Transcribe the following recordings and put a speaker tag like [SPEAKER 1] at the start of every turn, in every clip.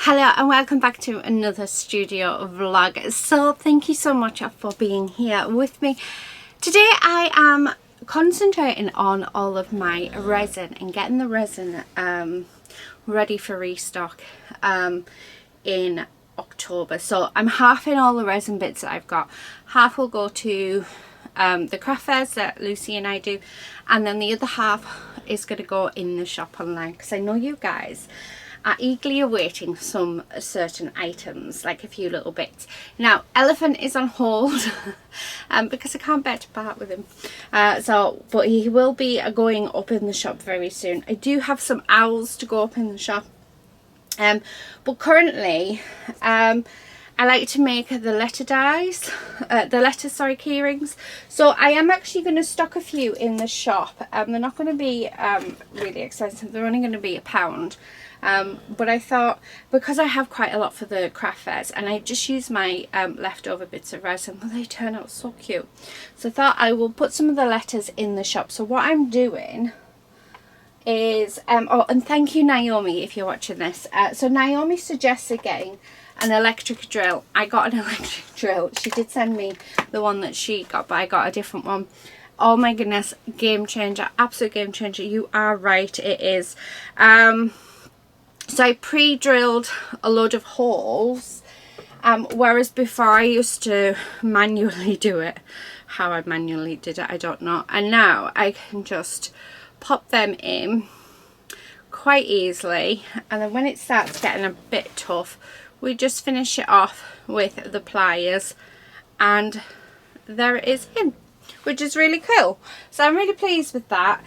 [SPEAKER 1] Hello and welcome back to another studio vlog. So thank you so much for being here with me. Today I am concentrating on all of my resin and getting the resin ready for restock in October. So I'm halving all the resin bits that I've got. Half will go to the craft fairs that Lucy and I do, and then the other half is going to go in the shop online, because I know you guys are eagerly awaiting some certain items, like a few little bits. Now Elephant is on hold because I can't bear to part with him, but he will be going up in the shop very soon. I do have some owls to go up in the shop, but currently I like to make the letter dies, key rings. So I am actually going to stock a few in the shop. They're not going to be really expensive, they're only going to be £1. But I thought, because I have quite a lot for the craft fairs and I just use my leftover bits of resin, well, they turn out so cute. So I thought I will put some of the letters in the shop. So what I'm doing is, oh, and thank you Naomi if you're watching this. So Naomi suggested getting an electric drill. I got an electric drill. She did send me the one that she got, but I got a different one. Oh my goodness, game changer, absolute game changer. You are right, it is. So I pre-drilled a load of holes, whereas before I used to manually do it. How I manually did it, I don't know. And now I can just pop them in quite easily, and then when it starts getting a bit tough, we just finish it off with the pliers, and there it is in, which is really cool. So I'm really pleased with that.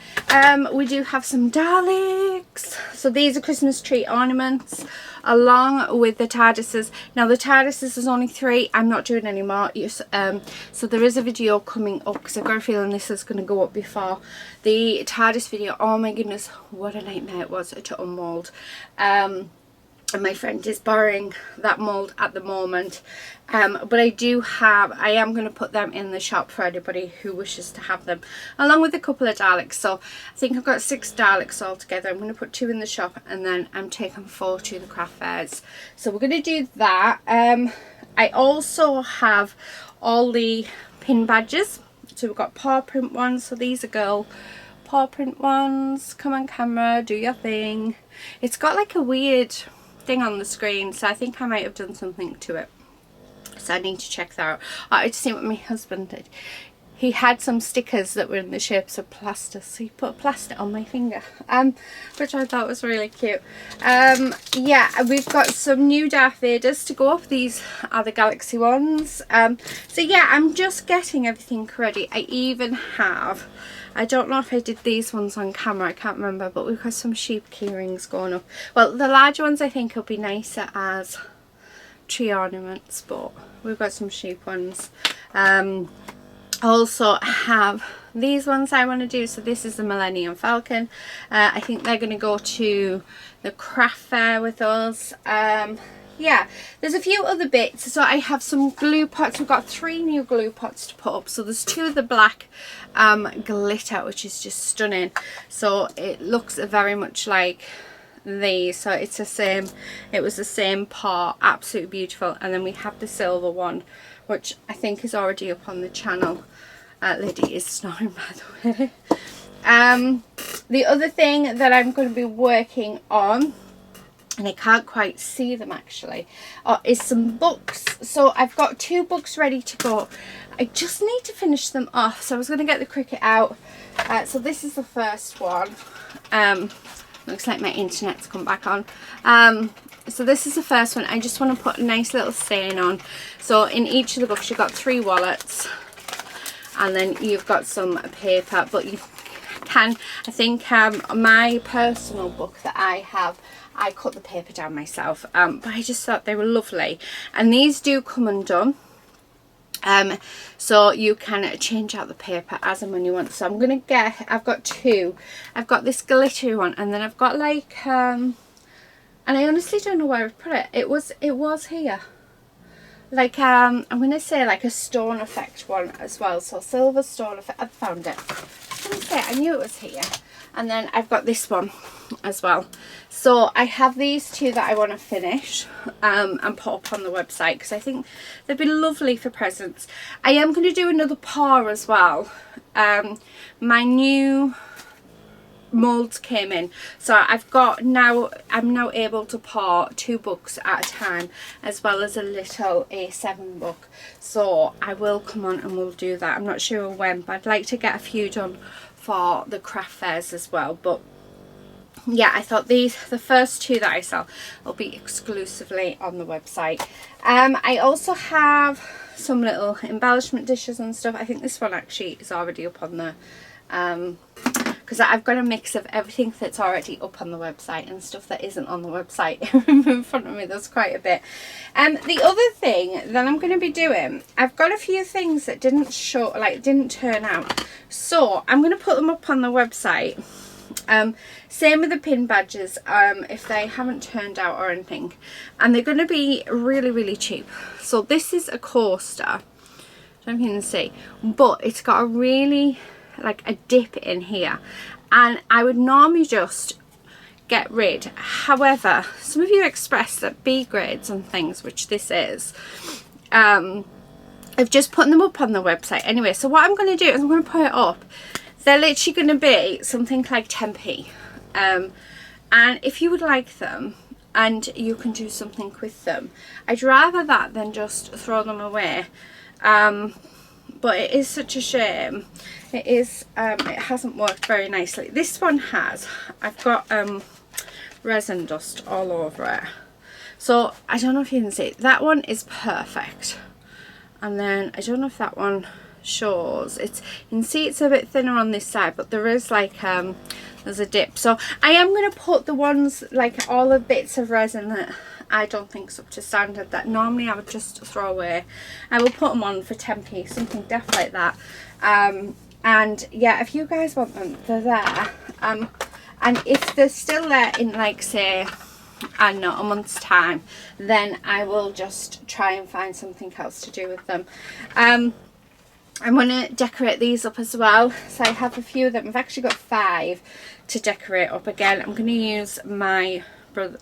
[SPEAKER 1] We do have some Daleks. So these are Christmas tree ornaments along with the TARDISes. Now the TARDISes is only 3. I'm not doing any more. So there is a video coming up, because I've got a feeling this is going to go up before the TARDIS video. Oh my goodness, what a nightmare it was to unmould. And my friend is borrowing that mould at the moment, but I am going to put them in the shop for anybody who wishes to have them, along with a couple of Daleks. So I think I've got 6 Daleks altogether. I'm going to put 2 in the shop, and then I'm taking 4 to the craft fairs. So we're going to do that. I also have all the pin badges. So we've got paw print ones. So these are girl paw print ones. Come on camera, do your thing. It's got like a weird thing on the screen, so I think I might have done something to it, so I need to check that out. I just see what my husband did. He had some stickers that were in the shapes of plaster, so he put plaster on my finger, which I thought was really cute. Yeah, we've got some new Darth Vaders to go up. These are the Galaxy ones. So yeah, I'm just getting everything ready. I even have, I don't know if I did these ones on camera, I can't remember, but we've got some sheep key rings going up. Well, the large ones I think will be nicer as tree ornaments, but we've got some sheep ones. Also have these ones I want to do. So this is the Millennium Falcon. I think they're going to go to the craft fair with us. Yeah, there's a few other bits. So I have some glue pots. We've got 3 new glue pots to put up. So there's 2 of the black glitter, which is just stunning. So it looks very much like these. So it's the same, it was the same pot, absolutely beautiful. And then we have the silver one, which I think is already up on the channel. Lady is snoring, by the way. The other thing that I'm going to be working on, and I can't quite see them actually, is some books. So I've got 2 books ready to go. I just need to finish them off. So I was going to get the Cricut out. So this is the first one. Looks like my internet's come back on. So this is the first one. I just want to put a nice little stain on. So in each of the books you've got 3 wallets, and then you've got some paper, but you can, I think my personal book that I have, I cut the paper down myself, but I just thought they were lovely. And these do come undone, so you can change out the paper as and when you want. So I'm gonna get, I've got 2. I've got this glittery one, and then I've got like and I honestly don't know where I've put it. It was here, like I'm gonna say like a stone effect one as well. So silver stone effect. I found it. I was gonna say, I knew it was here. And then I've got this one as well. So I have these two that I want to finish and put up on the website because I think they'd be lovely for presents. I am going to do another paw as well. My new molds came in, so I'm now able to paw 2 books at a time, as well as a little A7 book. So I will come on and we'll do that. I'm not sure when, but I'd like to get a few done for the craft fairs as well. But yeah, I thought the first 2 that I sell will be exclusively on the website. I also have some little embellishment dishes and stuff. I think this one actually is already up on the because I've got a mix of everything that's already up on the website and stuff that isn't on the website in front of me. There's quite a bit. The other thing that I'm going to be doing, I've got a few things that didn't turn out, so I'm going to put them up on the website. Same with the pin badges, if they haven't turned out or anything, and they're going to be really, really cheap. So this is a coaster, I don't know if you can see, but it's got a really a dip in here, and I would normally just get rid. However, some of you expressed that B grades and things, which this is, I've just put them up on the website anyway. So what I'm going to do is I'm going to put it up. They're literally going to be something like 10p, and if you would like them and you can do something with them, I'd rather that than just throw them away. But it is such a shame. It is, it hasn't worked very nicely. This one has. I've got resin dust all over it. So I don't know if you can see. That one is perfect. And then I don't know if that one shows. You can see it's a bit thinner on this side, but there is there's a dip. So I am going to put the ones, all the bits of resin that I don't think's up to standard, that normally I would just throw away, I will put them on for 10p, something daft like that. And yeah, if you guys want them, they're there. And if they're still there in say, I don't know, a month's time, then I will just try and find something else to do with them. I'm going to decorate these up as well. So I have a few of them. I've actually got 5 to decorate up. Again, I'm going to use my brother,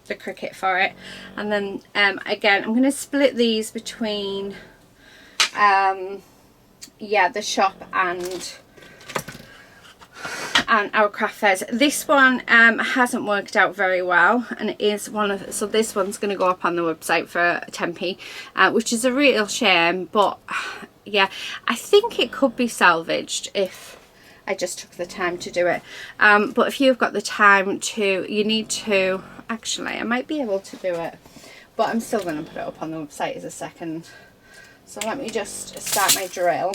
[SPEAKER 1] the Cricut for it. And then again, I'm going to split these between yeah, the shop and our craft fairs. This one hasn't worked out very well, and it is so this one's going to go up on the website for 10p, which is a real shame. But yeah, I think it could be salvaged if I just took the time to do it. But if you've got the time you need to, actually I might be able to do it, but I'm still going to put it up on the website as a second. So let me just start my drill,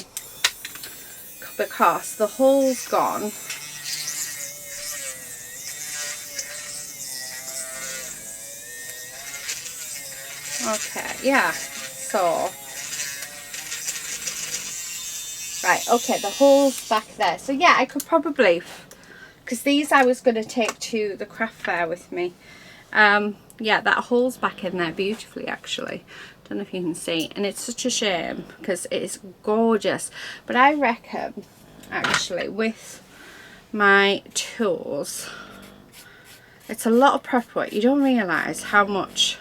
[SPEAKER 1] because the hole's gone. Okay, yeah, so right, okay, the hole's back there. So yeah, I could probably, because these I was going to take to the craft fair with me. Yeah, that hole's back in there beautifully, actually. Don't know if you can see, and it's such a shame because it is gorgeous. But I reckon, actually, with my tools, it's a lot of prep work. You don't realise how much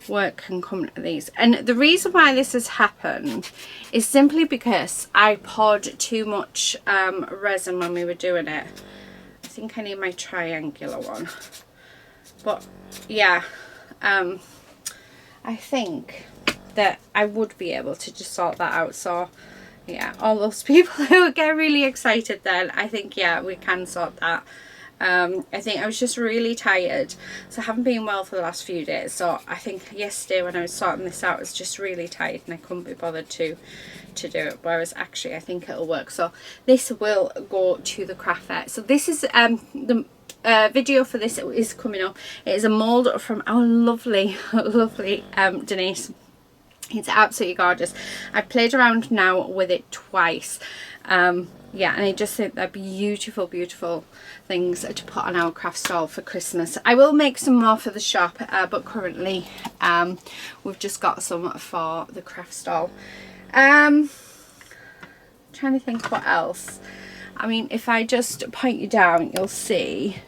[SPEAKER 1] work can come to these. And the reason why this has happened is simply because I poured too much resin when we were doing it. I think I need my triangular one. But yeah, I think that I would be able to just sort that out. So yeah, all those people who get really excited then, I think yeah, we can sort that. I think I was just really tired, so I haven't been well for the last few days. So I think yesterday when I was sorting this out, I was just really tired and I couldn't be bothered to do it. Whereas actually I think it'll work. So this will go to the craft fair. So this is the video for this is coming up. It is a mould from our lovely lovely Denise. It's absolutely gorgeous. I've played around now with it twice. Yeah, and I just think they're beautiful, beautiful things to put on our craft stall for Christmas. I will make some more for the shop, but currently we've just got some for the craft stall. Trying to think what else I mean, if I just point you down, you'll see,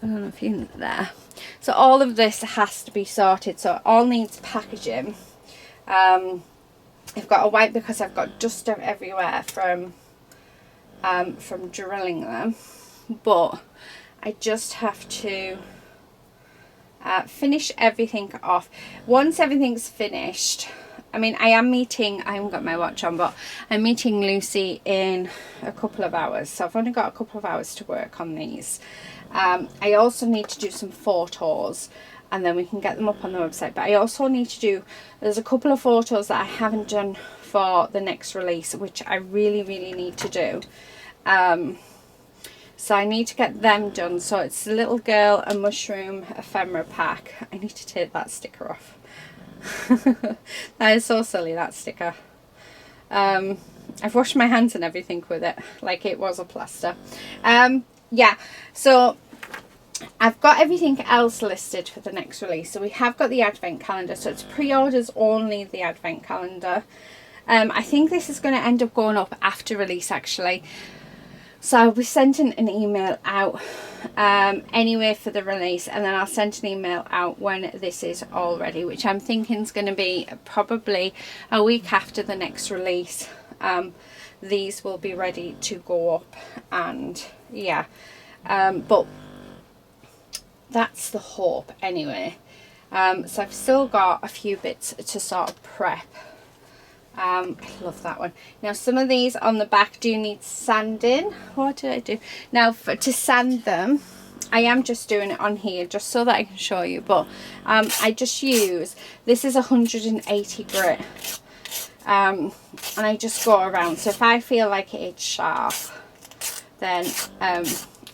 [SPEAKER 1] I don't know if you're there. So all of this has to be sorted, so it all needs packaging. I've got a wipe because I've got dust everywhere from drilling them, but I just have to finish everything off. Once everything's finished, I mean, I haven't got my watch on, but I'm meeting Lucy in a couple of hours, so I've only got a couple of hours to work on these. I also need to do some photos, and then we can get them up on the website. But I also need to do, there's a couple of photos that I haven't done for the next release, which I really need to do. So I need to get them done. So it's the Little Girl and Mushroom ephemera pack. I need to take that sticker off. That is so silly, that sticker. I've washed my hands and everything with it, like it was a plaster. Yeah, so I've got everything else listed for the next release. So we have got the advent calendar, so it's pre-orders only, the advent calendar. I think this is going to end up going up after release, actually. So I'll be sending an email out anyway for the release, and then I'll send an email out when this is all ready, which I'm thinking is going to be probably a week after the next release. These will be ready to go up, and yeah, but that's the hope anyway. So I've still got a few bits to sort of prep. I love that one. Now some of these on the back do need sanding. What did I do? Now to sand them, I am just doing it on here just so that I can show you, but I just use, this is 180 grit, and I just go around. So if I feel like it's sharp, then I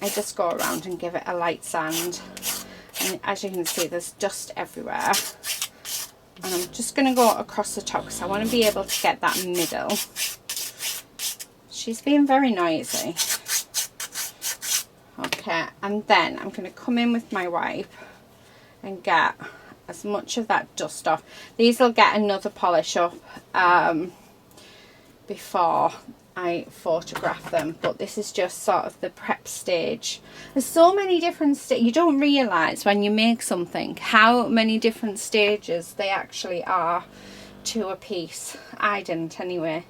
[SPEAKER 1] just go around and give it a light sand, and as you can see there's dust everywhere. And I'm just going to go across the top because I want to be able to get that middle. She's being very noisy. Okay, and then I'm going to come in with my wipe and get as much of that dust off. These will get another polish up before I photograph them, but this is just sort of the prep stage. There's so many different you don't realise when you make something how many different stages they actually are to a piece. I didn't anyway.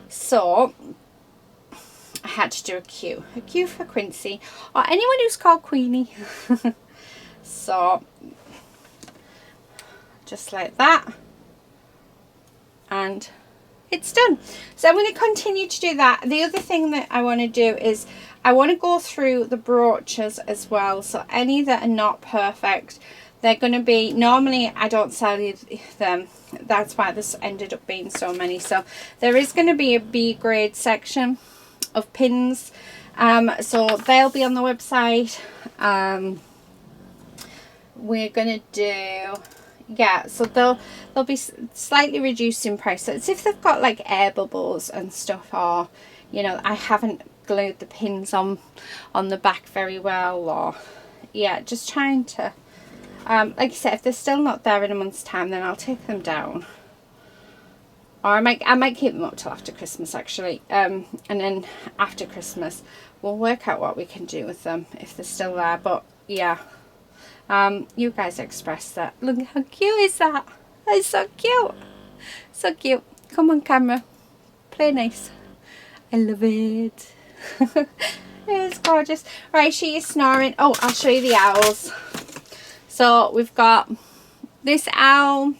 [SPEAKER 1] So I had to do a Q for Quincy, or anyone who's called Queenie. So just like that, and it's done. So I'm going to continue to do that. The other thing that I want to do is I want to go through the brooches as well. So any that are not perfect, they're going to be, normally I don't sell them, that's why this ended up being so many. So there is going to be a B grade section of pins, so they'll be on the website. We're going to do, yeah, so they'll be slightly reduced in price. So it's if they've got like air bubbles and stuff, or you know, I haven't glued the pins on the back very well, or yeah, just trying to like I said, if they're still not there in a month's time, then I'll take them down, or I might keep them up till after Christmas actually, and then after Christmas we'll work out what we can do with them if they're still there. But yeah, you guys expressed that. Look how cute is that. That's so cute. So cute. Come on camera. Play nice. I love it. It's gorgeous. Right, she is snoring. Oh, I'll show you the owls. So we've got this owl.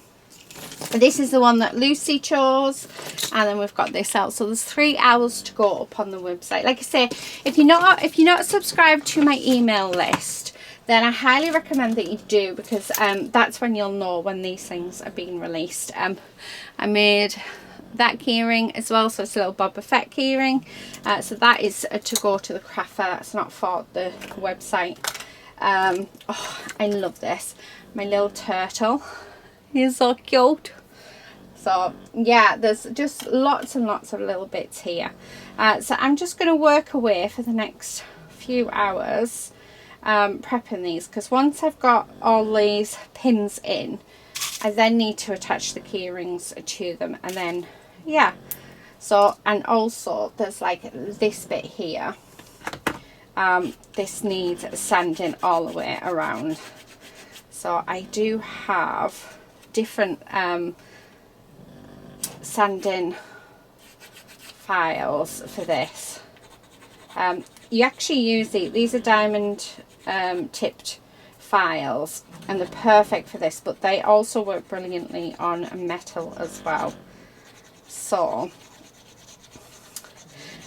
[SPEAKER 1] This is the one that Lucy chose, and then we've got this owl. So there's 3 owls to go up on the website. Like I say, if you're not subscribed to my email list, then I highly recommend that you do, because that's when you'll know when these things are being released. I made that keyring as well, so it's a little Boba Fett keyring. So that is to go to the craft fair. That's not for the website. Oh, I love this. My little turtle. He's so cute. So yeah, there's just lots and lots of little bits here. So I'm just going to work away for the next few hours prepping these, because once I've got all these pins in, I then need to attach the key rings to them, and then yeah, So, and also there's like this bit here. This needs sanding all the way around. So I do have different sanding files for this. You actually use these are diamond tipped files, and they're perfect for this, but they also work brilliantly on metal as well. So,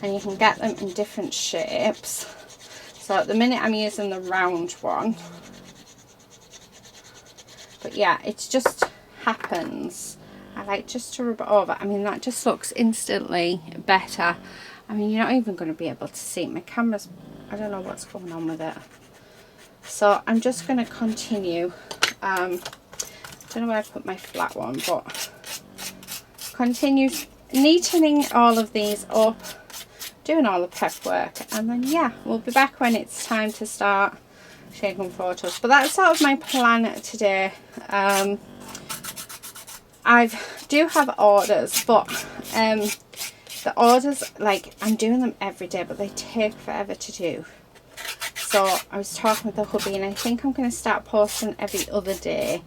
[SPEAKER 1] and you can get them in different shapes. So at the minute I'm using the round one, but yeah, it just happens. I like just to rub it over. I mean, that just looks instantly better. I mean, you're not even going to be able to see it. My camera's, I don't know what's going on with it. So I'm just going to continue. I don't know where I put my flat one, but continue neatening all of these up, doing all the prep work, and then yeah, we'll be back when it's time to start taking photos. But that's sort of my plan today. I do have orders, but the orders, like, I'm doing them every day, but they take forever to do. So I was talking with the hubby, and I think I'm going to start posting every other day.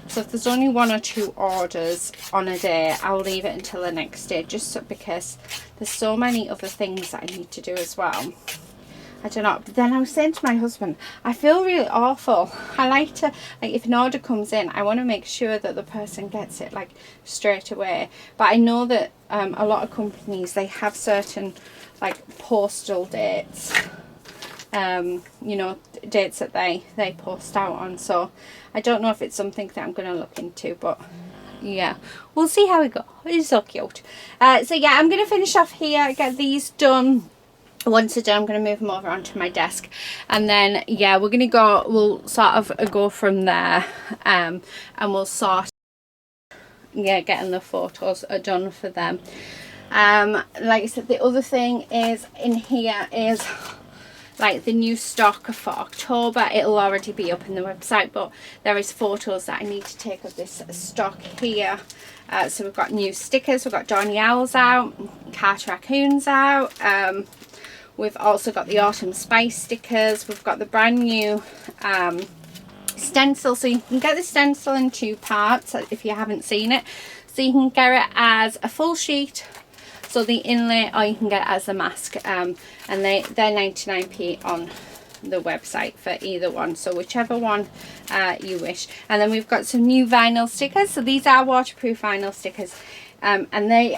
[SPEAKER 1] So if there's only 1 or 2 orders on a day, I'll leave it until the next day, just so, because there's so many other things that I need to do as well. I don't know. But then I was saying to my husband, I feel really awful. I like to, like, if an order comes in, I want to make sure that the person gets it like straight away. But I know that a lot of companies, they have certain like postal dates. You know, dates that they post out on. So I don't know if it's something that I'm going to look into, but yeah, we'll see how it goes. It's so cute. So yeah, I'm going to finish off here, get these done. Once they're done, I'm going to move them over onto my desk, and then yeah, we'll sort of go from there, and we'll sort, yeah, getting the photos done for them. Like I said, the other thing is in here is like the new stock for October. It'll already be up in the website, but there is photos that I need to take of this stock here. So we've got new stickers, we've got Donny Owls out, Carter Raccoons out, we've also got the Autumn Spice stickers, we've got the brand new stencil. So you can get the stencil in 2 parts if you haven't seen it. So you can get it as a full sheet, so the inlay, or you can get it as a mask, and they're 99p on the website for either one, so whichever one you wish. And then we've got some new vinyl stickers. So these are waterproof vinyl stickers, and they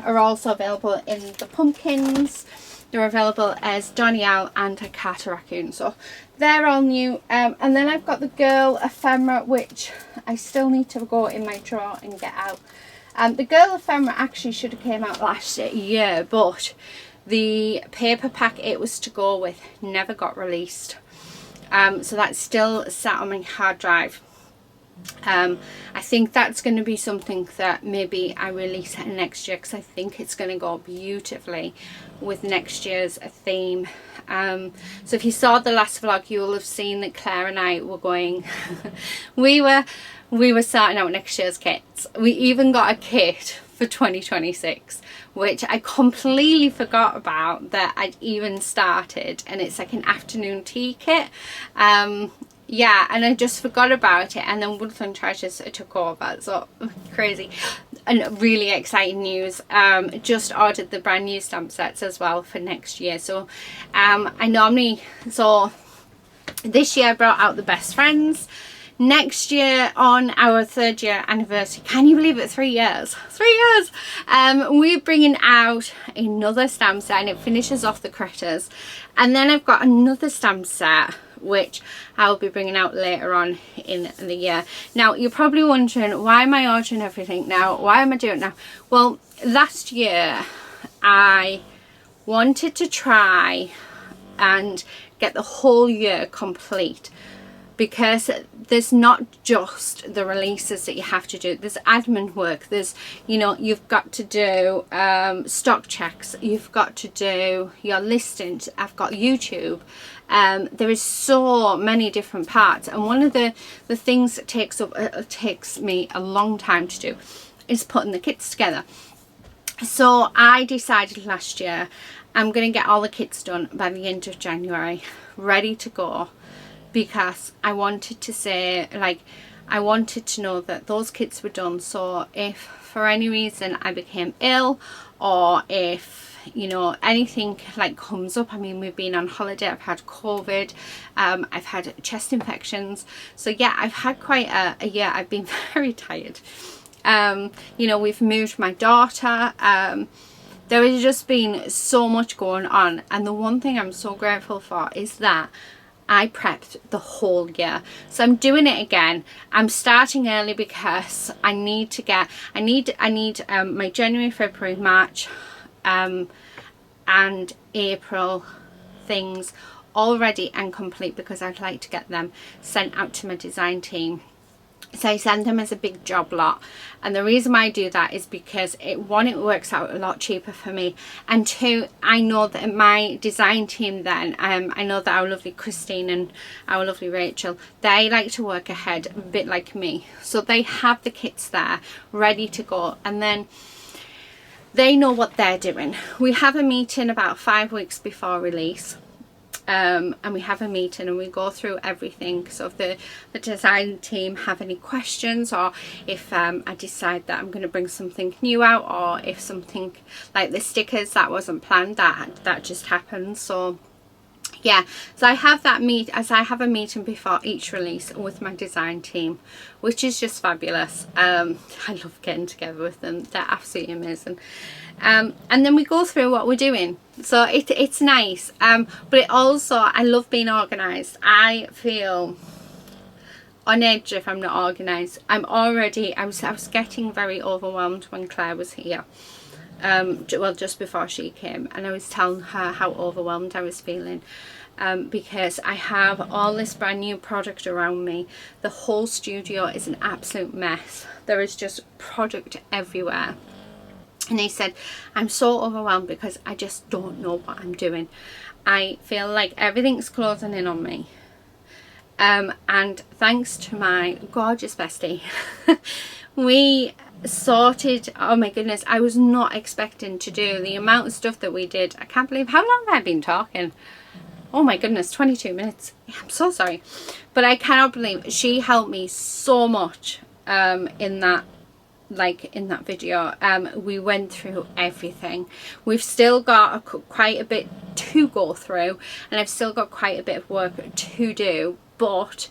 [SPEAKER 1] are also available in the pumpkins. They're available as Donny Owl and a Carter Raccoon, so they're all new. And then I've got the girl ephemera, which I still need to go in my drawer and get out. The girl ephemera actually should have came out last year, but the paper pack it was to go with never got released. So that's still sat on my hard drive. I think that's going to be something that maybe I release next year, because I think it's going to go beautifully with next year's theme. So if you saw the last vlog, you will have seen that Claire and I were going we were sorting out next year's kits. We even got a kit for 2026, which I completely forgot about that I'd even started, and it's like an afternoon tea kit. Yeah, and I just forgot about it, and then Woodland Treasures took over. So crazy. And really exciting news, just ordered the brand new stamp sets as well for next year. So so this year I brought out the Best Friends. Next year, on our 3rd year anniversary, can you believe it, 3 years, 3 years, we're bringing out another stamp set, and it finishes off the Critters. And then I've got another stamp set which I'll be bringing out later on in the year. Now you're probably wondering, why am I ordering everything now? Why am I doing it now? Well, last year I wanted to try and get the whole year complete, because there's not just the releases that you have to do, there's admin work, there's, you know, you've got to do stock checks, you've got to do your listings, I've got YouTube. There is so many different parts, and one of the things that takes me a long time to do is putting the kits together. So I decided last year I'm going to get all the kits done by the end of January, ready to go, because I wanted to say, like, I wanted to know that those kits were done. So if for any reason I became ill, or if, you know, anything like comes up, I mean, we've been on holiday, I've had COVID, I've had chest infections, so yeah, I've had quite a year. I've been very tired. You know, we've moved my daughter, there has just been so much going on, and the one thing I'm so grateful for is that I prepped the whole year. So I'm doing it again. I'm starting early because I need to get, I need my January, February, March and April things all ready and complete, because I'd like to get them sent out to my design team. So I send them as a big job lot, and the reason why I do that is because one, it works out a lot cheaper for me, and two, I know that my design team then, I know that our lovely Christine and our lovely Rachel, they like to work ahead a bit like me, so they have the kits there ready to go, and then they know what they're doing. We have a meeting about 5 weeks before release. And we have a meeting and we go through everything. So if the design team have any questions, or if I decide that I'm going to bring something new out, or if something like the stickers that wasn't planned, that just happens. So yeah, so I have that I have a meeting before each release with my design team, which is just fabulous. I love getting together with them, they're absolutely amazing. And then we go through what we're doing, so it's nice, but it also, I love being organised. I feel on edge if I'm not organised. I was getting very overwhelmed when Claire was here, well, just before she came, and I was telling her how overwhelmed I was feeling, because I have all this brand new product around me. The whole studio is an absolute mess. There is just product everywhere. And he said, I'm so overwhelmed because I just don't know what I'm doing. I feel like everything's closing in on me. And thanks to my gorgeous bestie, we sorted, oh my goodness, I was not expecting to do the amount of stuff that we did. I can't believe, how long have I been talking? Oh my goodness, 22 minutes. I'm so sorry. But I cannot believe she helped me so much in that video. We went through everything. We've still got quite a bit to go through, and I've still got quite a bit of work to do, but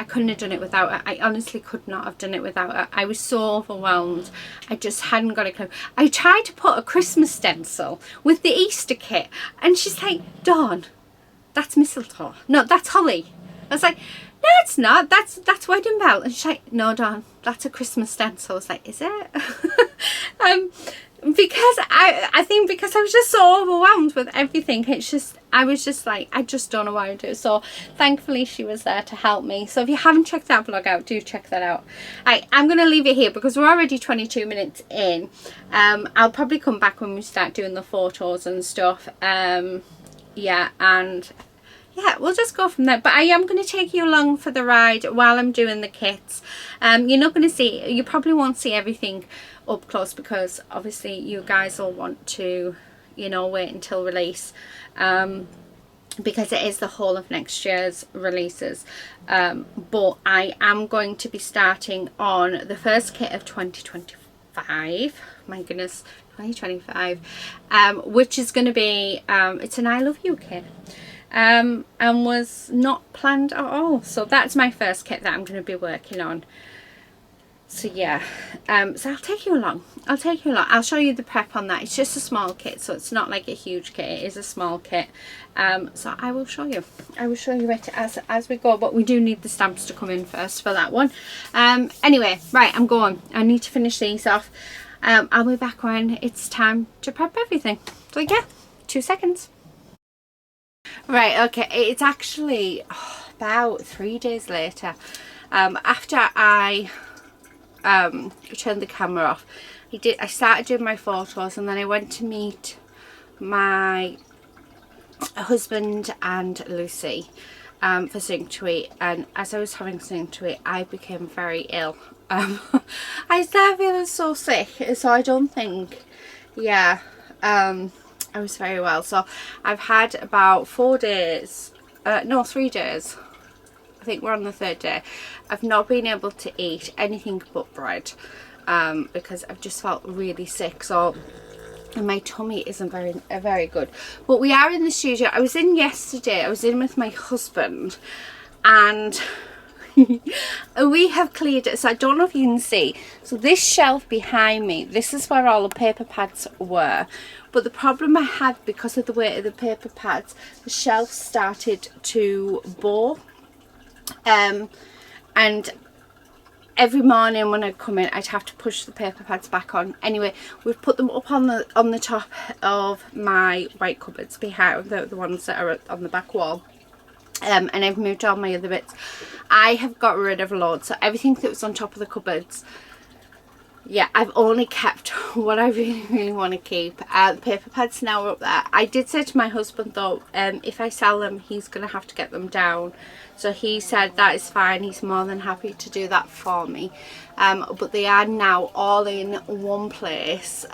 [SPEAKER 1] I couldn't have done it without her. I honestly could not have done it without her. I was so overwhelmed. I just hadn't got a clue. I tried to put a Christmas stencil with the Easter kit, and she's like, Dawn, that's mistletoe. No, that's holly. I was like, no, it's not. That's wedding bell. And she's like, no, Dawn, that's a Christmas stencil. I was like, is it? Because I think because I was just so overwhelmed with everything. It's just, I was just like, I just don't know what to do. So thankfully she was there to help me. So if you haven't checked that vlog out, do check that out. I'm going to leave it here because we're already 22 minutes in. I'll probably come back when we start doing the photos and stuff. Yeah, and yeah, we'll just go from there. But I am going to take you along for the ride while I'm doing the kits. You're not going to see, you probably won't see everything up close because obviously you guys will want to, you know, wait until release, because it is the whole of next year's releases. But I am going to be starting on the first kit of 2025. My goodness, 2025, which is going to be, it's an I Love You kit. And was not planned at all. So that's my first kit that I'm going to be working on. So yeah, so I'll take you along. I'll show you the prep on that. It's just a small kit, so it's not like a huge kit. It is a small kit. So I will show you. It as we go, but we do need the stamps to come in first for that one. Anyway, right, I'm going. I need to finish these off. I'll be back when it's time to prep everything. So yeah, 2 seconds. Right, okay, it's actually about 3 days later, after I turned the camera off. I started doing my photos, and then I went to meet my husband and Lucy, for something to eat, and as I was having something to eat I became very ill. I started feeling so sick, so I don't think, yeah, I was very well. So I've had about 4 days, no, 3 days, I think we're on the 3rd day. I've not been able to eat anything but bread, because I've just felt really sick. So, and my tummy isn't very good. But we are in the studio. I was in yesterday. I was in with my husband, and we have cleared it. So I don't know if you can see. So this shelf behind me, this is where all the paper pads were. But the problem I had, because of the weight of the paper pads, the shelf started to bow. And every morning when I'd come in, I'd have to push the paper pads back on. Anyway, we've put them up on the top of my white cupboards behind, the ones that are on the back wall. And I've moved all my other bits. I have got rid of loads, so everything that was on top of the cupboards, yeah, I've only kept what I really want to keep. The paper pads now are up there. I did say to my husband though, if I sell them, he's going to have to get them down. So he said that is fine. He's more than happy to do that for me. But they are now all in one place.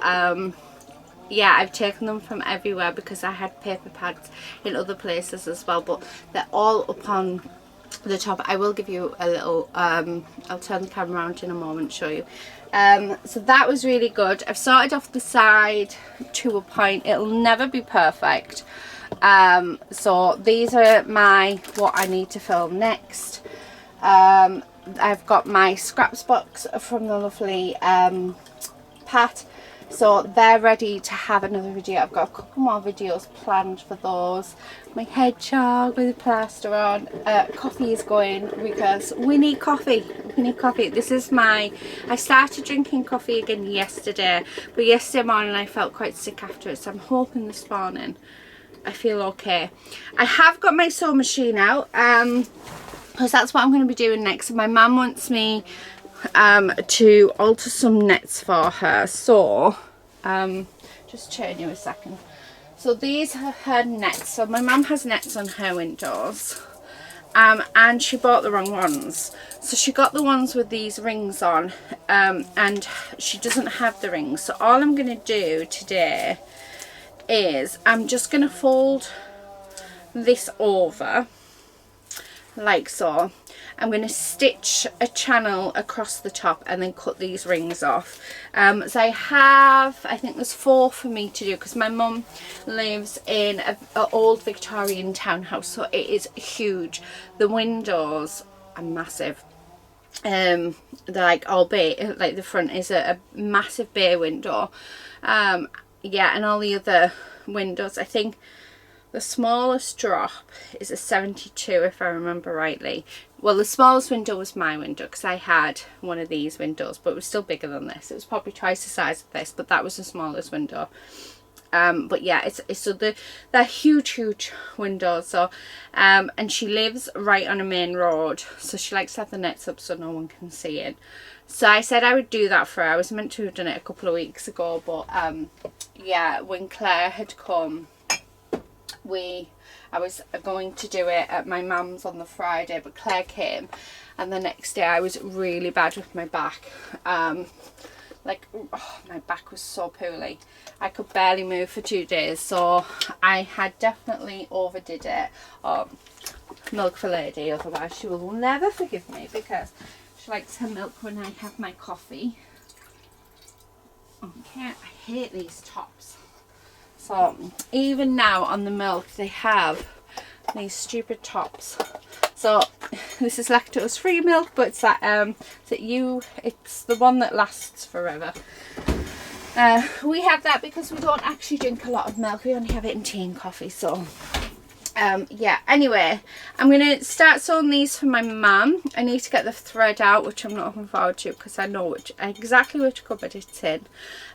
[SPEAKER 1] Yeah, I've taken them from everywhere because I had paper pads in other places as well. But they're all up on the top. I will give you a little, I'll turn the camera around in a moment, show you. So that was really good. I've sorted off the side to a point. It'll never be perfect. So these are what I need to film next. I've got my scraps box from the lovely Pat. So they're ready to have another video. I've got a couple more videos planned for those. My hedgehog with the plaster on. Coffee is going because we need coffee. We need coffee. This is I started drinking coffee again yesterday. But yesterday morning I felt quite sick after it. So I'm hoping this morning I feel okay. I have got my sewing machine out. Because that's what I'm going to be doing next. My mum wants me to alter some nets for her, so just turn you a second. So these are her nets. So my mum has nets on her windows, and she bought the wrong ones. So she got the ones with these rings on, and she doesn't have the rings. So all I'm going to do today is I'm just going to fold this over like so. I'm going to stitch a channel across the top and then cut these rings off. So I think there's 4 for me to do because my mum lives in an old Victorian townhouse, so it is huge. The windows are massive. They're like all bay, like the front is a massive bay window. Yeah, and all the other windows, I think the smallest drop is a 72 if I remember rightly. Well, the smallest window was my window because I had one of these windows, but it was still bigger than this. It was probably twice the size of this, but that was the smallest window. But yeah, so they're huge windows. So and she lives right on a main road, so she likes to have the nets up so no one can see it. So I said I would do that for her. I was meant to have done it a couple of weeks ago, but yeah, when Claire had come, I was going to do it at my mum's on the Friday, but Claire came, and the next day I was really bad with my back. Like, oh, my back was so poorly. I could barely move for 2 days, so I had definitely overdid it. Milk for Lady, otherwise she will never forgive me because she likes her milk when I have my coffee. Okay, I hate these tops. So even now on the milk they have these stupid tops. So this is lactose free milk, but it's that it's the one that lasts forever. We have that because we don't actually drink a lot of milk. We only have it in tea and coffee. So yeah, anyway, I'm going to start sewing these for my mum. I need to get the thread out, which I'm not looking forward to because I know exactly which cupboard it's in.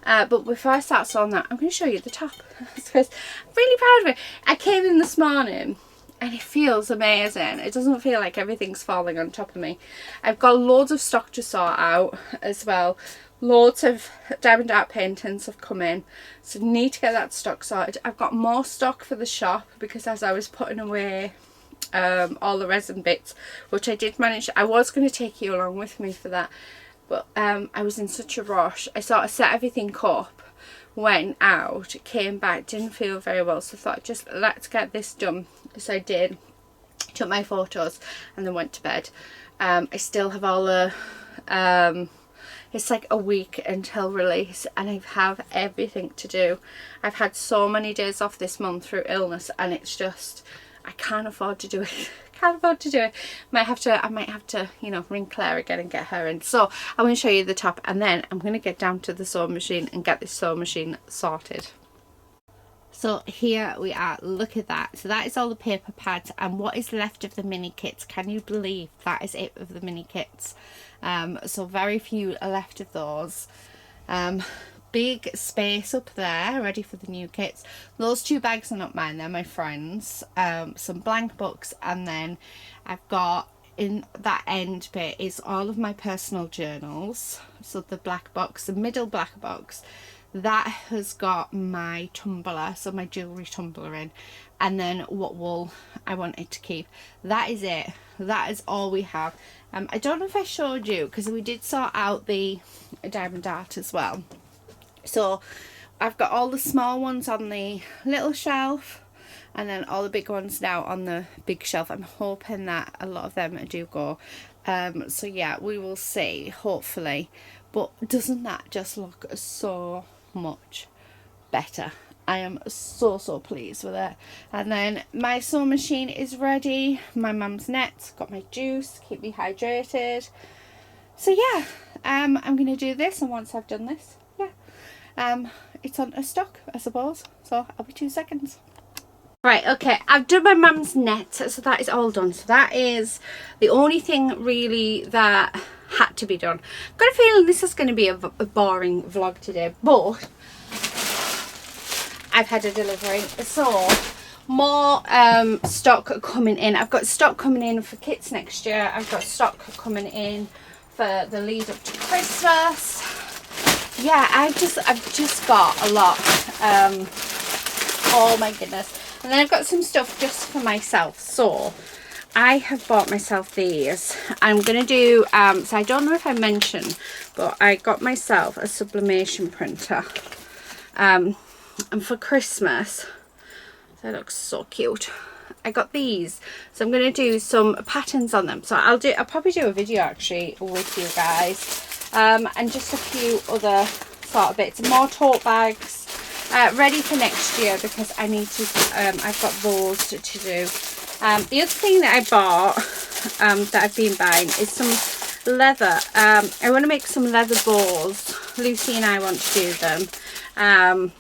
[SPEAKER 1] But before I start sewing that, I'm going to show you the top because I'm really proud of it. I came in this morning and it feels amazing. It doesn't feel like everything's falling on top of me. I've got loads of stock to sort out as well. Loads of diamond art paintings have come in, so need to get that stock sorted. I've got more stock for the shop because as I was putting away all the resin bits, which I did manage. I was going to take you along with me for that, but I was in such a rush. I sort of set everything up, went out, came back, didn't feel very well, so I thought, just let's get this done. So I did, took my photos and then went to bed. I still have all the it's like a week until release, and I have everything to do. I've had so many days off this month through illness, and it's just, I can't afford to do it. Can't afford to do it. I might have to, you know, ring Claire again and get her in. So I'm going to show you the top, and then I'm going to get down to the sewing machine and get this sewing machine sorted. So here we are, look at that. So that is all the paper pads, and what is left of the mini kits. Can you believe that is it of the mini kits? So very few are left of those. Big space up there ready for the new kits. Those 2 bags are not mine, they're my friends. Some blank books, and then I've got in that end bit is all of my personal journals. So the black box, the middle black box, that has got my tumbler, so my jewellery tumbler in, and then what wool I wanted to keep. That is it. That is all we have. I don't know if I showed you, because we did sort out the diamond art as well. So I've got all the small ones on the little shelf, and then all the big ones now on the big shelf. I'm hoping that a lot of them do go. So yeah, we will see, hopefully. But doesn't that just look so much better? I am so pleased with it. And then my sewing machine is ready. My mum's nets, got my juice, keep me hydrated. So yeah, I'm gonna do this, and once I've done this, yeah, it's on a stock, I suppose. So I'll be 2 seconds. Right, okay, I've done my mum's net, so that is all done. So that is the only thing really that had to be done. I've got a feeling this is going to be a boring vlog today, but I've had a delivery, so more stock coming in. I've got stock coming in for kits next year. I've got stock coming in for the lead up to Christmas. Yeah, I've just got a lot. Oh my goodness. And then I've got some stuff just for myself. So I have bought myself these. I'm going to do, so I don't know if I mentioned, but I got myself a sublimation printer. And for Christmas, they look so cute. I got these. So I'm going to do some patterns on them. So I'll probably do a video actually with you guys. And just a few other sort of bits. More tote bags. Ready for next year, because I need to, I've got those to do. The other thing that I bought, that I've been buying, is some leather. I want to make some leather balls. Lucy and I want to do them.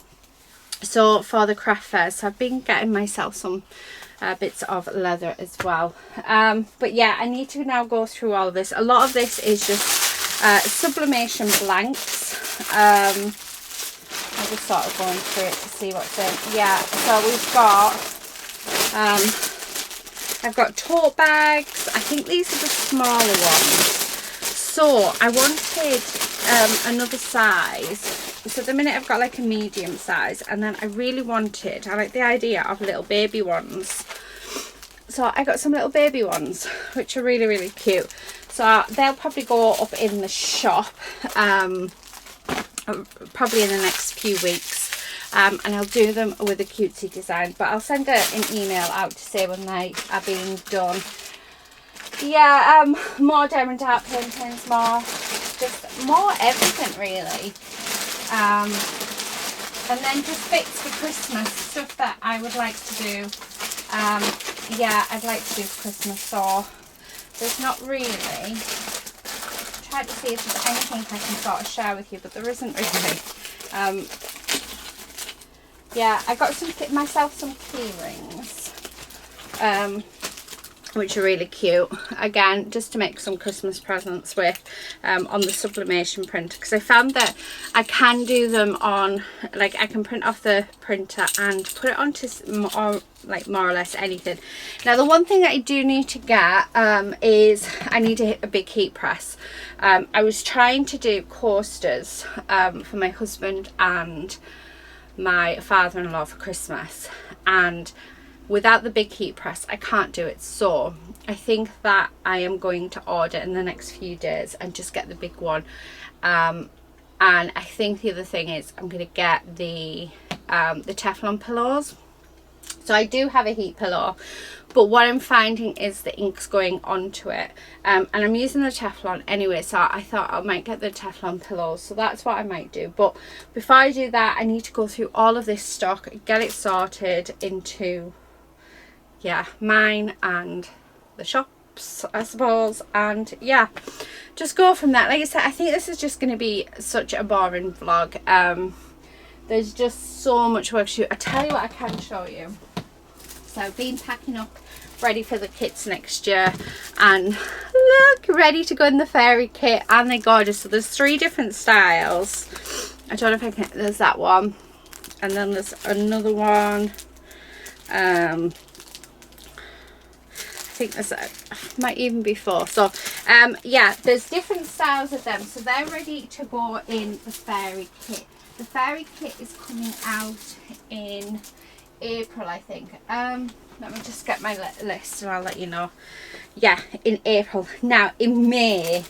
[SPEAKER 1] So for the craft fairs, so I've been getting myself some bits of leather as well. But yeah, I need to now go through all of this. A lot of this is just sublimation blanks. I'm just sort of going through it to see what's in. Yeah, so we've got, I've got tote bags. I think these are the smaller ones. So I wanted another size. So at the minute I've got like a medium size, and then I really wanted, I like the idea of little baby ones. So I got some little baby ones, which are really cute. So they'll probably go up in the shop. Probably in the next few weeks, and I'll do them with a cutesy design, but I'll send an email out to say when they are being done. Yeah, more diamond art paintings, more everything really, and then just bits for Christmas, stuff that I would like to do. Yeah, I'd like to do for Christmas, so there's not really. Try to see if there's anything I can sort of share with you, but there isn't really. Yeah, I got myself some key rings, which are really cute. Again, just to make some Christmas presents with, on the sublimation printer, because I found that I can do them on, like, I can print off the printer and put it onto more or less anything. Now the one thing that I do need to get is I need to hit a big heat press. I was trying to do coasters for my husband and my father-in-law for Christmas, and without the big heat press I can't do it. So I think that I am going to order in the next few days and just get the big one. And I think the other thing is I'm going to get the Teflon pillows. So I do have a heat pillow, but what I'm finding is the ink's going onto it, and I'm using the Teflon anyway, so I thought I might get the Teflon pillows, so that's what I might do. But before I do that, I need to go through all of this stock, get it sorted into, yeah, mine and the shops, I suppose, and yeah, just go from that. Like I said, I think this is just going to be such a boring vlog. There's just so much work to do. I tell you what I can show you. So I've been packing up, ready for the kits next year, and look, ready to go in the fairy kit, and they're gorgeous. So there's 3 different styles. I don't know if I can, there's that one, and then there's another one. I think there's might even be 4. So yeah, there's different styles of them, so they're ready to go in the fairy kit. The fairy kit is coming out in April, I think. Let me just get my list and I'll let you know. Yeah, in April. Now in May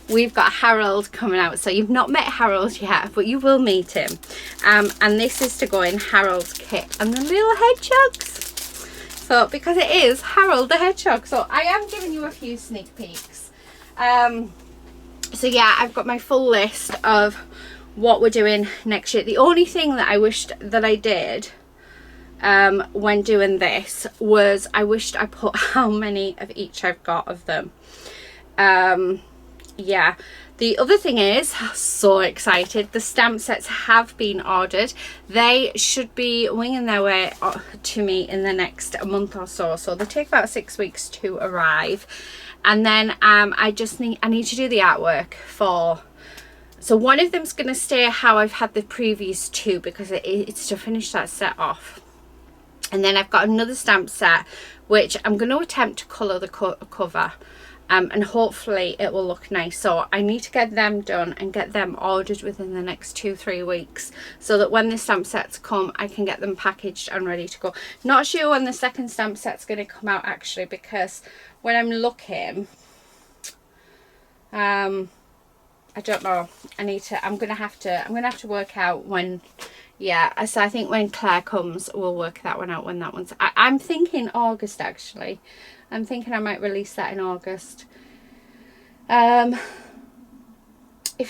[SPEAKER 1] we've got Harold coming out, so you've not met Harold yet, but you will meet him, and this is to go in Harold's kit, and the little hedgehogs. So because it is Harold the Hedgehog, so I am giving you a few sneak peeks. So yeah, I've got my full list of what we're doing next year. The only thing that I wished that I did when doing this was I wished I put how many of each I've got of them. Yeah, the other thing is, so excited, the stamp sets have been ordered. They should be winging their way to me in the next month or so, so they take about 6 weeks to arrive. And then I need to do the artwork for, so one of them's going to stay how I've had the previous 2, because it's to finish that set off. And then I've got another stamp set which I'm going to attempt to colour the cover, and hopefully it will look nice. So I need to get them done and get them ordered within the next 2-3 weeks, so that when the stamp sets come I can get them packaged and ready to go. Not sure when the second stamp set's going to come out actually, because when I'm looking, I don't know. I'm gonna have to work out when. Yeah, so I think when Claire comes, we'll work that one out, when that one's. I'm thinking August actually. I'm thinking I might release that in August. If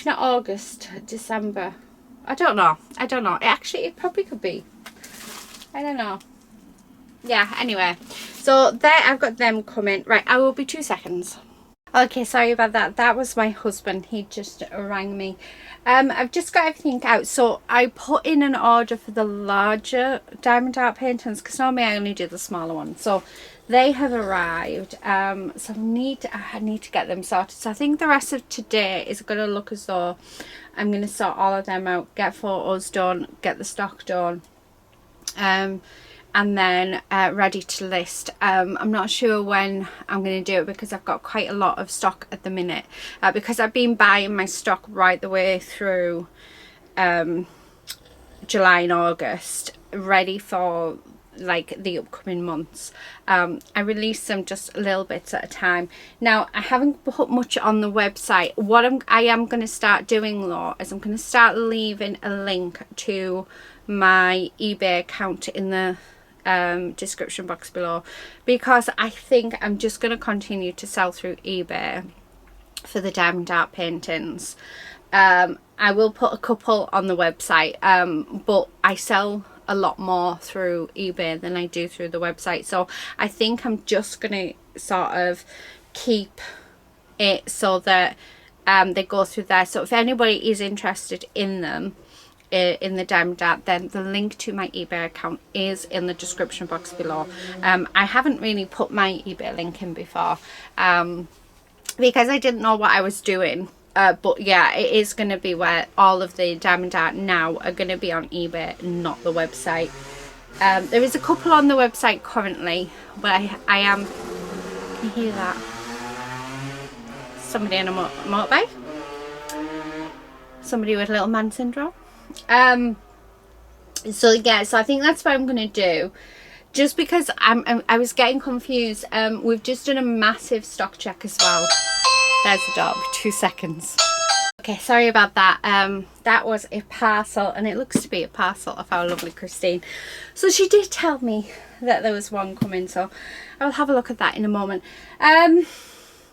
[SPEAKER 1] not August, December. I don't know. Actually, it probably could be. I don't know. Yeah, anyway. So there, I've got them coming. Right, I will be 2 seconds. Okay, sorry about that. That was my husband. He just rang me. I've just got everything out. So I put in an order for the larger diamond art paintings, because normally I only do the smaller ones. So they have arrived. So I need to get them sorted. So I think the rest of today is going to look as though I'm going to sort all of them out, get photos done, get the stock done. And then ready to list. I'm not sure when I'm going to do it, because I've got quite a lot of stock at the minute, because I've been buying my stock right the way through July and August, ready for like the upcoming months. I release them just little bits at a time. Now I haven't put much on the website. What I am going to start doing though is I'm going to start leaving a link to my eBay account in the description box below, because I think I'm just going to continue to sell through eBay for the diamond art paintings. I will put a couple on the website, but I sell a lot more through eBay than I do through the website, so I think I'm just going to sort of keep it so that they go through there. So if anybody is interested in them, in the diamond art, then the link to my eBay account is in the description box below. I haven't really put my eBay link in before, because I didn't know what I was doing, but yeah, it is going to be where all of the diamond art now are going to be on eBay, not the website. There is a couple on the website currently, but I am, can you hear that? Somebody on a motorbike? Somebody with little man syndrome? So yeah, so I think that's what I'm going to do. just because I was getting confused. We've just done a massive stock check as well. There's the dog. 2 seconds. Okay, sorry about that. That was a parcel, and it looks to be a parcel of our lovely Christine. So she did tell me that there was one coming, so I'll have a look at that in a moment.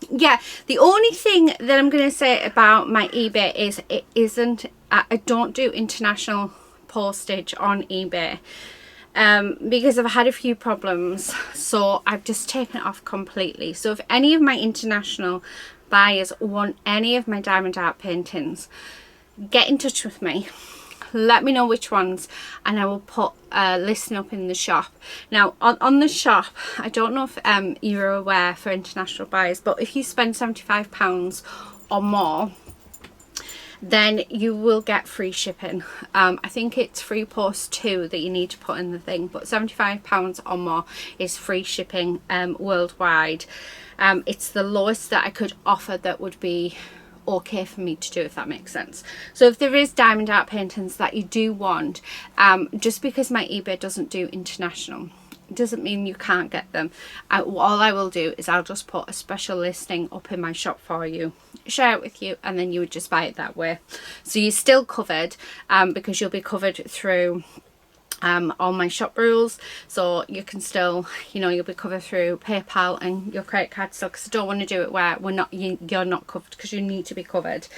[SPEAKER 1] Yeah, the only thing that I'm going to say about my eBay is it isn't, I don't do international postage on eBay. Because I've had a few problems, so I've just taken it off completely. So if any of my international buyers want any of my diamond art paintings, get in touch with me, let me know which ones, and I will put a listing up in the shop. Now on the shop, I don't know if you're aware for international buyers, but if you spend £75 or more, then you will get free shipping. I think it's free post too that you need to put in the thing, but £75 or more is free shipping worldwide. It's the lowest that I could offer that would be okay for me to do, if that makes sense. So if there is diamond art paintings that you do want, just because my eBay doesn't do international doesn't mean you can't get them. All I will do is I'll just put a special listing up in my shop for you, share it with you, and then you would just buy it that way. So you're still covered, because you'll be covered through all my shop rules. So you can still, you know, you'll be covered through PayPal and your credit card still, because I don't want to do it where you're not covered, because you need to be covered.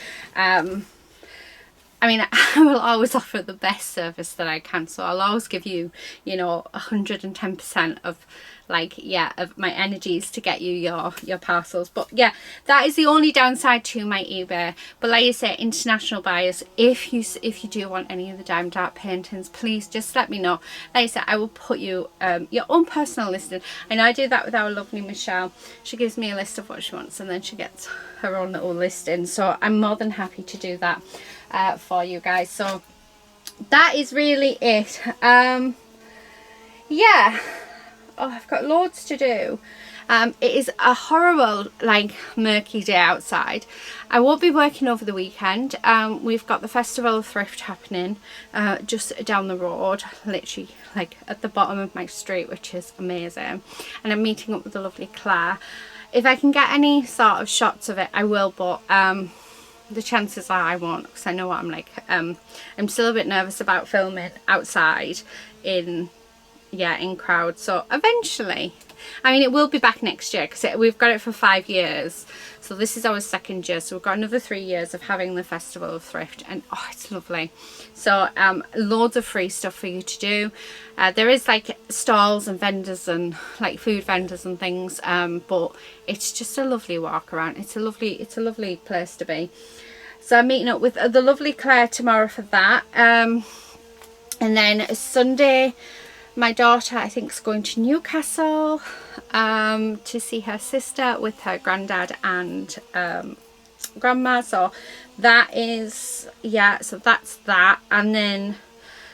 [SPEAKER 1] I mean, I will always offer the best service that I can, so I'll always give you, you know, 110% of, like, yeah, of my energies to get you your parcels. But yeah, that is the only downside to my eBay. But like I say, international buyers, if you do want any of the diamond art paintings, please just let me know. Like I said, I will put you your own personal listing. I know I do that with our lovely Michelle. She gives me a list of what she wants, and then she gets her own little listing. So I'm more than happy to do that for you guys. So that is really it. Yeah, oh, I've got loads to do. It is a horrible, like, murky day outside. I won't be working over the weekend. We've got the Festival of Thrift happening just down the road, literally like at the bottom of my street, which is amazing, and I'm meeting up with the lovely Claire. If I can get any sort of shots of it, I will, but the chances are I won't, because I know what I'm like. I'm still a bit nervous about filming outside in crowds. So eventually, I mean, it will be back next year, because we've got it for 5 years. So this is our 2nd year, so we've got another 3 years of having the Festival of Thrift, and oh, it's lovely. So loads of free stuff for you to do. There is like stalls and vendors and like food vendors and things, but it's just a lovely walk around. It's a lovely place to be. So I'm meeting up with the lovely Claire tomorrow for that, and then Sunday my daughter, I think, is going to Newcastle to see her sister with her granddad and grandma. So that is, yeah, so that's that. And then,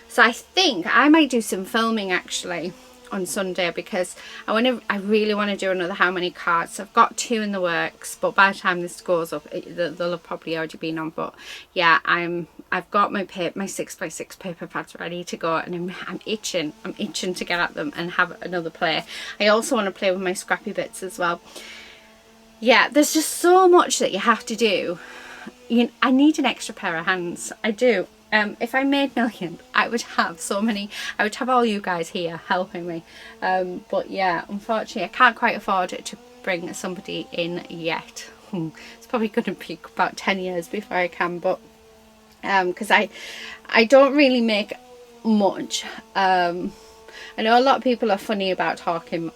[SPEAKER 1] so I think I might do some filming actually on Sunday, because I really want to do another How Many Cards. I've got 2 in the works, but by the time this goes up, they'll have probably already been on. But yeah, I've got my 6x6 paper pads ready to go, and I'm itching to get at them and have another play. I also want to play with my scrappy bits as well. Yeah, there's just so much that you have to do. I need an extra pair of hands. I do. If I made millions, I would have all you guys here helping me. But yeah, unfortunately, I can't quite afford to bring somebody in yet. It's probably going to be about 10 years before I can, but because I don't really make much. I know a lot of people are funny about talking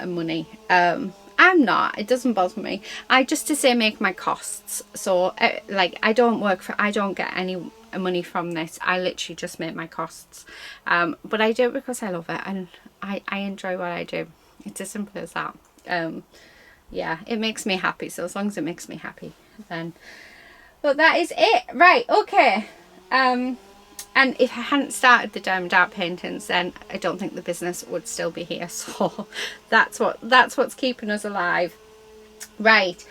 [SPEAKER 1] money. I'm not. It doesn't bother me. I just to say make my costs. So like I don't get any money from this. I literally just make my costs. But I do it because I love it, and I enjoy what I do. It's as simple as that. Yeah, it makes me happy. So as long as it makes me happy, then. But that is it. Right. Okay. And if I hadn't started the diamond art paintings, then I don't think the business would still be here. So that's what's keeping us alive. Right.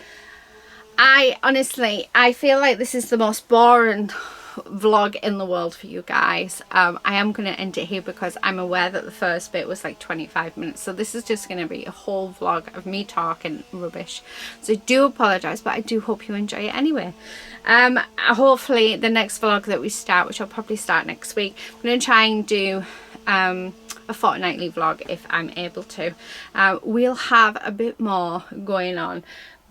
[SPEAKER 1] I honestly feel like this is the most boring vlog in the world for you guys. I am going to end it here because I'm aware that the first bit was like 25 minutes, so this is just going to be a whole vlog of me talking rubbish, so I do apologise, but I do hope you enjoy it anyway. Hopefully the next vlog that we start, which I'll probably start next week, I'm going to try and do a fortnightly vlog if I'm able to. We'll have a bit more going on,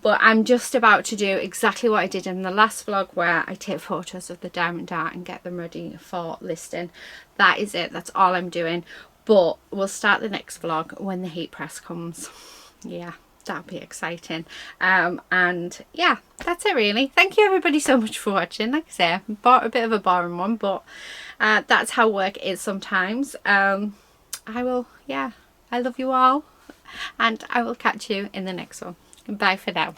[SPEAKER 1] but I'm just about to do exactly what I did in the last vlog, where I take photos of the diamond dart and get them ready for listing. That is it, that's all I'm doing. But we'll start the next vlog when the heat press comes. Yeah, that'll be exciting. And yeah, that's it really. Thank you everybody so much for watching. Like I say, I bought a bit of a boring one, but that's how work is sometimes. I love you all, and I will catch you in the next one. Bye for now.